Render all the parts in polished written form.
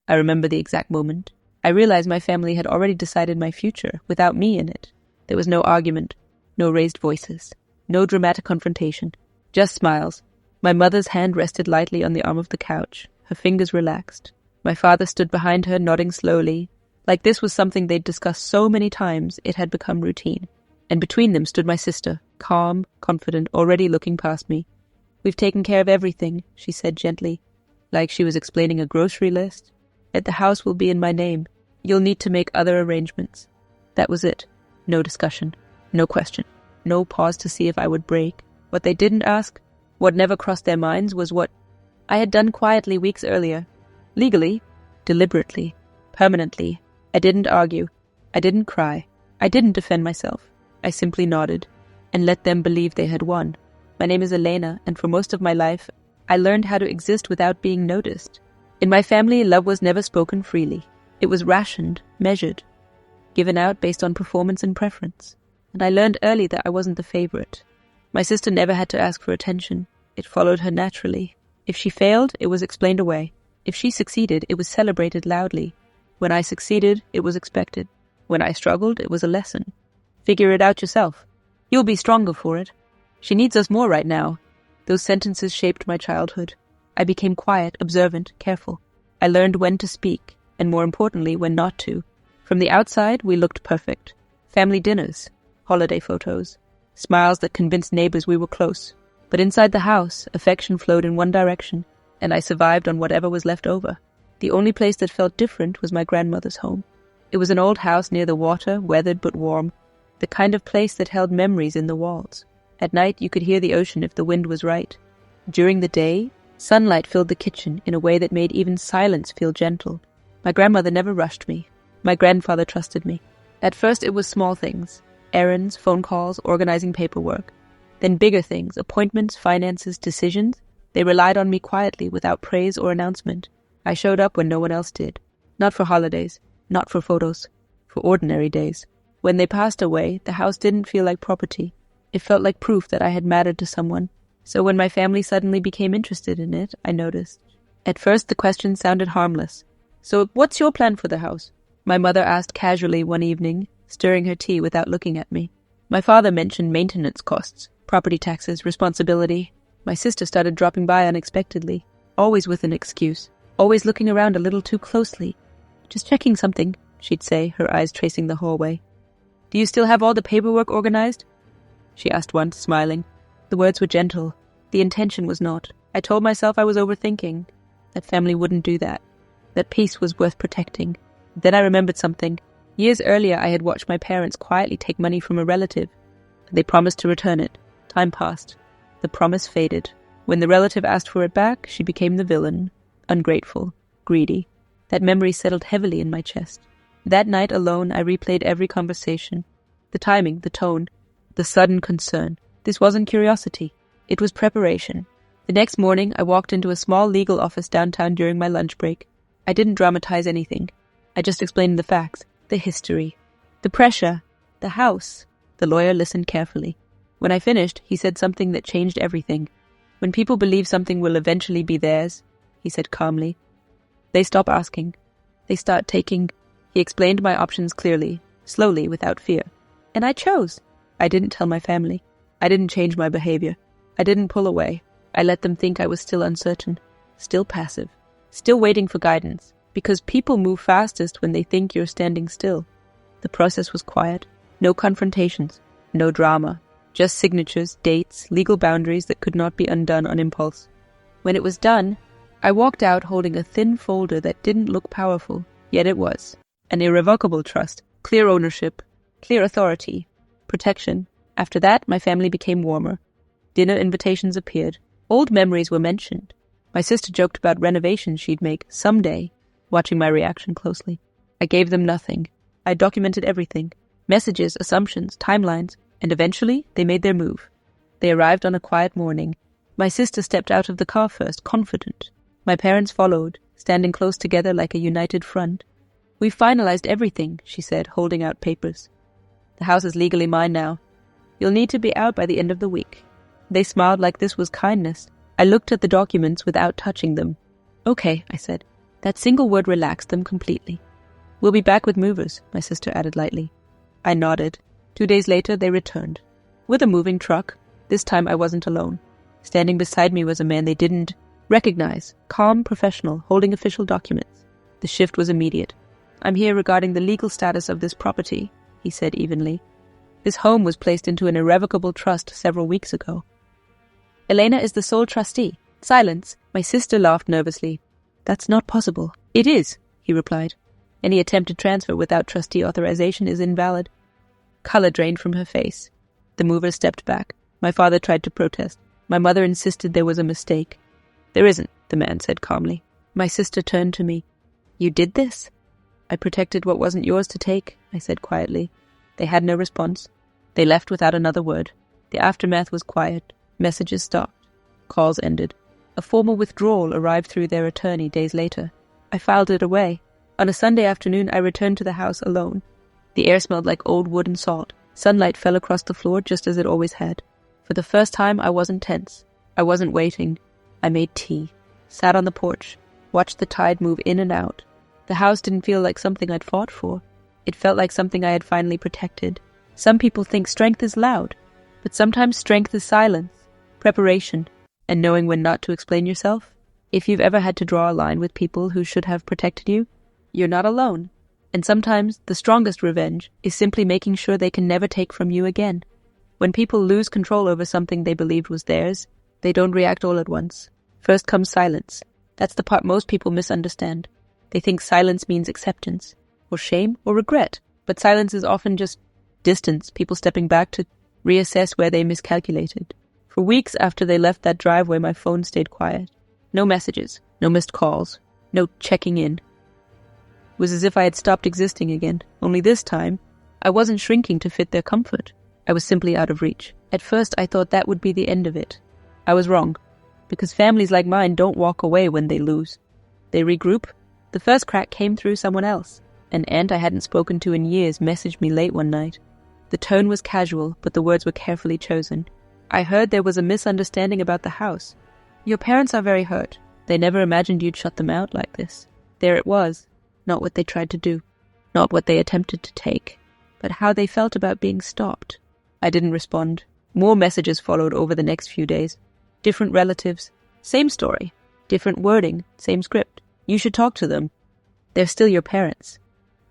I remember the exact moment. I realized my family had already decided my future without me in it. There was no argument, no raised voices, no dramatic confrontation, just smiles. My mother's hand rested lightly on the arm of the couch, her fingers relaxed. My father stood behind her, nodding slowly, like this was something they'd discussed so many times it had become routine. And between them stood my sister, calm, confident, already looking past me. "We've taken care of everything," she said gently, like she was explaining a grocery list. "The house will be in my name. You'll need to make other arrangements." That was it. No discussion. No question. No pause to see if I would break. What they didn't ask, what never crossed their minds, was what I had done quietly weeks earlier. Legally, deliberately, permanently. I didn't argue. I didn't cry. I didn't defend myself. I simply nodded and let them believe they had won. My name is Elena, and for most of my life, I learned how to exist without being noticed. In my family, love was never spoken freely. It was rationed, measured, given out based on performance and preference. And I learned early that I wasn't the favorite. My sister never had to ask for attention. It followed her naturally. If she failed, it was explained away. If she succeeded, it was celebrated loudly. When I succeeded, it was expected. When I struggled, it was a lesson. Figure it out yourself. You'll be stronger for it. She needs us more right now. Those sentences shaped my childhood. I became quiet, observant, careful. I learned when to speak, and more importantly, when not to. From the outside, we looked perfect. Family dinners, holiday photos, smiles that convinced neighbors we were close. But inside the house, affection flowed in one direction, and I survived on whatever was left over. The only place that felt different was my grandmother's home. It was an old house near the water, weathered but warm, the kind of place that held memories in the walls. At night, you could hear the ocean if the wind was right. During the day, sunlight filled the kitchen in a way that made even silence feel gentle. My grandmother never rushed me. My grandfather trusted me. At first, it was small things. Errands, phone calls, organizing paperwork. Then bigger things, appointments, finances, decisions. They relied on me quietly, without praise or announcement. I showed up when no one else did. Not for holidays, not for photos, for ordinary days. When they passed away, the house didn't feel like property. It felt like proof that I had mattered to someone. So when my family suddenly became interested in it, I noticed. At first, the question sounded harmless. "So what's your plan for the house?" My mother asked casually one evening, stirring her tea without looking at me. My father mentioned maintenance costs, property taxes, responsibility. My sister started dropping by unexpectedly, always with an excuse, always looking around a little too closely. "Just checking something," she'd say, her eyes tracing the hallway. "Do you still have all the paperwork organized?" she asked once, smiling. The words were gentle. The intention was not. I told myself I was overthinking. That family wouldn't do that. That peace was worth protecting. Then I remembered something. Years earlier, I had watched my parents quietly take money from a relative. They promised to return it. Time passed. The promise faded. When the relative asked for it back, she became the villain. Ungrateful. Greedy. That memory settled heavily in my chest. That night alone, I replayed every conversation. The timing, the tone, the sudden concern. This wasn't curiosity. It was preparation. The next morning, I walked into a small legal office downtown during my lunch break. I didn't dramatize anything. I just explained the facts, the history, the pressure, the house. The lawyer listened carefully. When I finished, he said something that changed everything. "When people believe something will eventually be theirs," he said calmly, "they stop asking. They start taking." He explained my options clearly, slowly, without fear. And I chose. I didn't tell my family. I didn't change my behavior. I didn't pull away. I let them think I was still uncertain, still passive, still waiting for guidance, because people move fastest when they think you're standing still. The process was quiet. No confrontations, no drama, just signatures, dates, legal boundaries that could not be undone on impulse. When it was done, I walked out holding a thin folder that didn't look powerful, yet it was. An irrevocable trust, clear ownership, clear authority, protection. After that, my family became warmer. Dinner invitations appeared. Old memories were mentioned. My sister joked about renovations she'd make someday, watching my reaction closely. I gave them nothing. I documented everything. Messages, assumptions, timelines, and eventually they made their move. They arrived on a quiet morning. My sister stepped out of the car first, confident. My parents followed, standing close together like a united front. "We've finalized everything," she said, holding out papers. "The house is legally mine now. You'll need to be out by the end of the week." They smiled like this was kindness. I looked at the documents without touching them. "Okay," I said. That single word relaxed them completely. "We'll be back with movers," my sister added lightly. I nodded. 2 days later, they returned. With a moving truck. This time I wasn't alone. Standing beside me was a man they didn't recognize, calm, professional, holding official documents. The shift was immediate. "I'm here regarding the legal status of this property," he said evenly. "This home was placed into an irrevocable trust several weeks ago." "Elena is the sole trustee." Silence. My sister laughed nervously. "That's not possible." "It is," he replied. "Any attempted transfer without trustee authorization is invalid." Color drained from her face. The mover stepped back. My father tried to protest. My mother insisted there was a mistake. "There isn't," the man said calmly. My sister turned to me. "You did this?" "I protected what wasn't yours to take," I said quietly. They had no response. They left without another word. The aftermath was quiet. Messages stopped. Calls ended. A formal withdrawal arrived through their attorney days later. I filed it away. On a Sunday afternoon, I returned to the house alone. The air smelled like old wood and salt. Sunlight fell across the floor just as it always had. For the first time, I wasn't tense. I wasn't waiting. I made tea, sat on the porch, watched the tide move in and out. The house didn't feel like something I'd fought for. It felt like something I had finally protected. Some people think strength is loud, but sometimes strength is silence, preparation, and knowing when not to explain yourself. If you've ever had to draw a line with people who should have protected you, you're not alone. And sometimes the strongest revenge is simply making sure they can never take from you again. When people lose control over something they believed was theirs, they don't react all at once. First comes silence. That's the part most people misunderstand. They think silence means acceptance, or shame, or regret. But silence is often just distance, people stepping back to reassess where they miscalculated. For weeks after they left that driveway, my phone stayed quiet. No messages, no missed calls, no checking in. It was as if I had stopped existing again, only this time, I wasn't shrinking to fit their comfort. I was simply out of reach. At first, I thought that would be the end of it. I was wrong, because families like mine don't walk away when they lose. They regroup. The first crack came through someone else. An aunt I hadn't spoken to in years messaged me late one night. The tone was casual, but the words were carefully chosen. "I heard there was a misunderstanding about the house. Your parents are very hurt. They never imagined you'd shut them out like this." There it was. Not what they tried to do. Not what they attempted to take. But how they felt about being stopped. I didn't respond. More messages followed over the next few days. Different relatives. Same story. Different wording. Same script. You should talk to them. They're still your parents.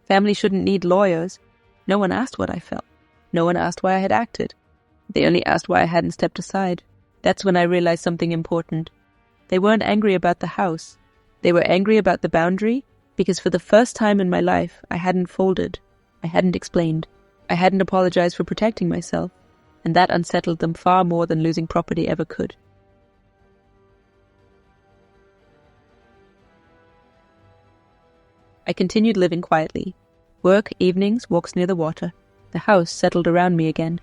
Family shouldn't need lawyers. No one asked what I felt. No one asked why I had acted. They only asked why I hadn't stepped aside. That's when I realized something important. They weren't angry about the house. They were angry about the boundary, because for the first time in my life, I hadn't folded. I hadn't explained. I hadn't apologized for protecting myself, and that unsettled them far more than losing property ever could. I continued living quietly. Work, evenings, walks near the water. The house settled around me again.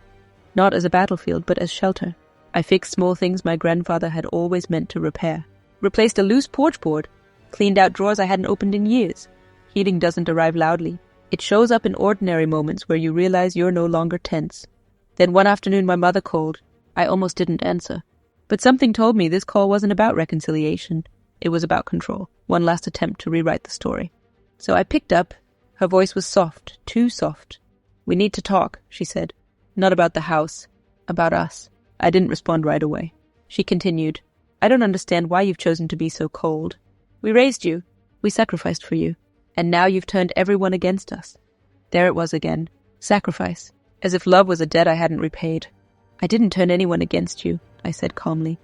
Not as a battlefield, but as shelter. I fixed small things my grandfather had always meant to repair. Replaced a loose porch board. Cleaned out drawers I hadn't opened in years. Healing doesn't arrive loudly. It shows up in ordinary moments where you realize you're no longer tense. Then one afternoon my mother called. I almost didn't answer. But something told me this call wasn't about reconciliation. It was about control. One last attempt to rewrite the story. So I picked up. Her voice was soft, too soft. "We need to talk," she said. "Not about the house. About us." I didn't respond right away. She continued. "I don't understand why you've chosen to be so cold. We raised you. We sacrificed for you. And now you've turned everyone against us." There it was again. Sacrifice. As if love was a debt I hadn't repaid. "I didn't turn anyone against you," I said calmly.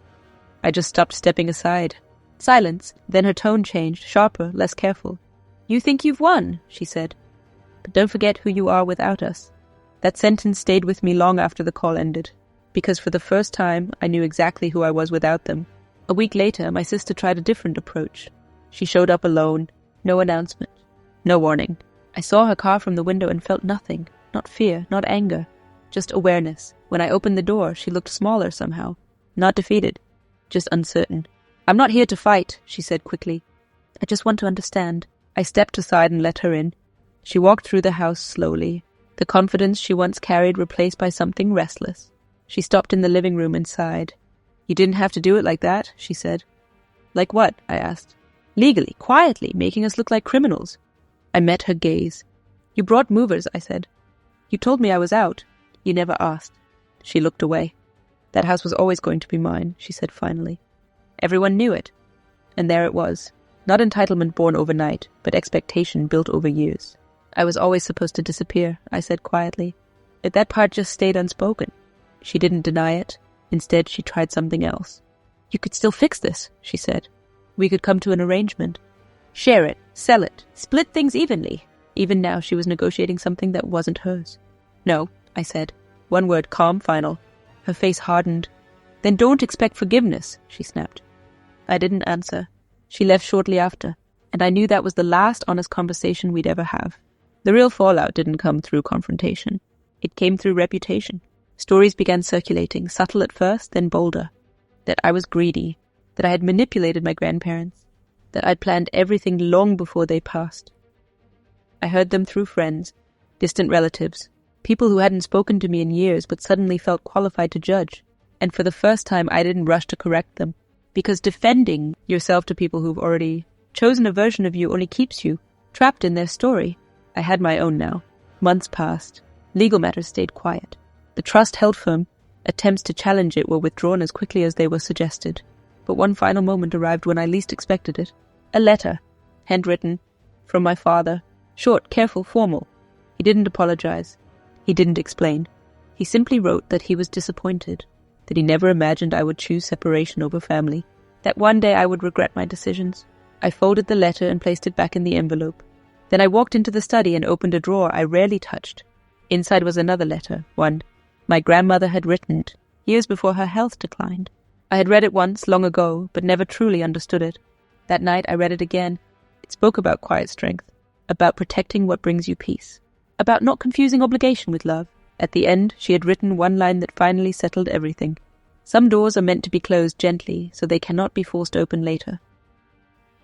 I just stopped stepping aside. Silence. Then her tone changed, sharper, less careful. "You think you've won," she said. "But don't forget who you are without us." That sentence stayed with me long after the call ended, because for the first time I knew exactly who I was without them. A week later, my sister tried a different approach. She showed up alone. No announcement. No warning. I saw her car from the window and felt nothing. Not fear, not anger. Just awareness. When I opened the door, she looked smaller somehow. Not defeated. Just uncertain. "I'm not here to fight," she said quickly. "I just want to understand." I stepped aside and let her in. She walked through the house slowly. The confidence she once carried replaced by something restless. She stopped in the living room and sighed. "You didn't have to do it like that," she said. "Like what?" I asked. Legally, quietly, making us look like criminals. I met her gaze. You brought movers, I said. You told me I was out. You never asked. She looked away. That house was always going to be mine, she said finally. Everyone knew it. And there it was. Not entitlement born overnight, but expectation built over years. I was always supposed to disappear, I said quietly. But that part just stayed unspoken. She didn't deny it. Instead, she tried something else. You could still fix this, she said. We could come to an arrangement. Share it, sell it, split things evenly. Even now she was negotiating something that wasn't hers. No, I said. One word, calm, final. Her face hardened. Then don't expect forgiveness, she snapped. I didn't answer. She left shortly after, and I knew that was the last honest conversation we'd ever have. The real fallout didn't come through confrontation. It came through reputation. Stories began circulating, subtle at first, then bolder. That I was greedy, that I had manipulated my grandparents, that I'd planned everything long before they passed. I heard them through friends, distant relatives, people who hadn't spoken to me in years but suddenly felt qualified to judge. And for the first time, I didn't rush to correct them. Because defending yourself to people who've already chosen a version of you only keeps you trapped in their story. I had my own now. Months passed. Legal matters stayed quiet. The trust held firm. Attempts to challenge it were withdrawn as quickly as they were suggested. But one final moment arrived when I least expected it. A letter, handwritten, from my father. Short, careful, formal. He didn't apologize. He didn't explain. He simply wrote that he was disappointed, that he never imagined I would choose separation over family, that one day I would regret my decisions. I folded the letter and placed it back in the envelope. Then I walked into the study and opened a drawer I rarely touched. Inside was another letter, one my grandmother had written, years before her health declined. I had read it once, long ago, but never truly understood it. That night I read it again. It spoke about quiet strength, about protecting what brings you peace, about not confusing obligation with love. At the end, she had written one line that finally settled everything. Some doors are meant to be closed gently, so they cannot be forced open later.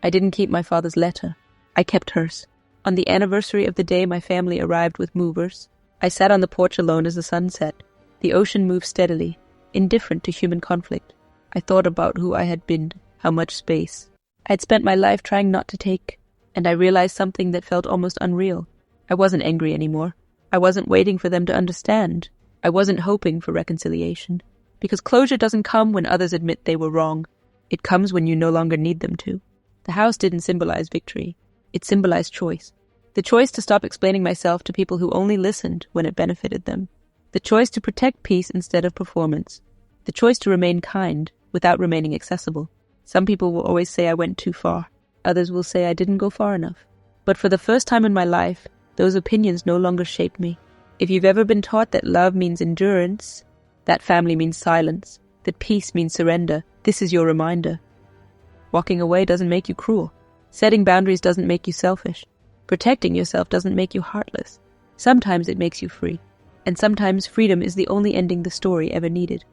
I didn't keep my father's letter. I kept hers. On the anniversary of the day my family arrived with movers, I sat on the porch alone as the sun set. The ocean moved steadily, indifferent to human conflict. I thought about who I had been, how much space I'd spent my life trying not to take, and I realized something that felt almost unreal. I wasn't angry anymore. I wasn't waiting for them to understand. I wasn't hoping for reconciliation. Because closure doesn't come when others admit they were wrong. It comes when you no longer need them to. The house didn't symbolize victory. It symbolized choice. The choice to stop explaining myself to people who only listened when it benefited them. The choice to protect peace instead of performance. The choice to remain kind without remaining accessible. Some people will always say I went too far. Others will say I didn't go far enough. But for the first time in my life, those opinions no longer shape me. If you've ever been taught that love means endurance, that family means silence, that peace means surrender, this is your reminder. Walking away doesn't make you cruel. Setting boundaries doesn't make you selfish. Protecting yourself doesn't make you heartless. Sometimes it makes you free. And sometimes freedom is the only ending the story ever needed.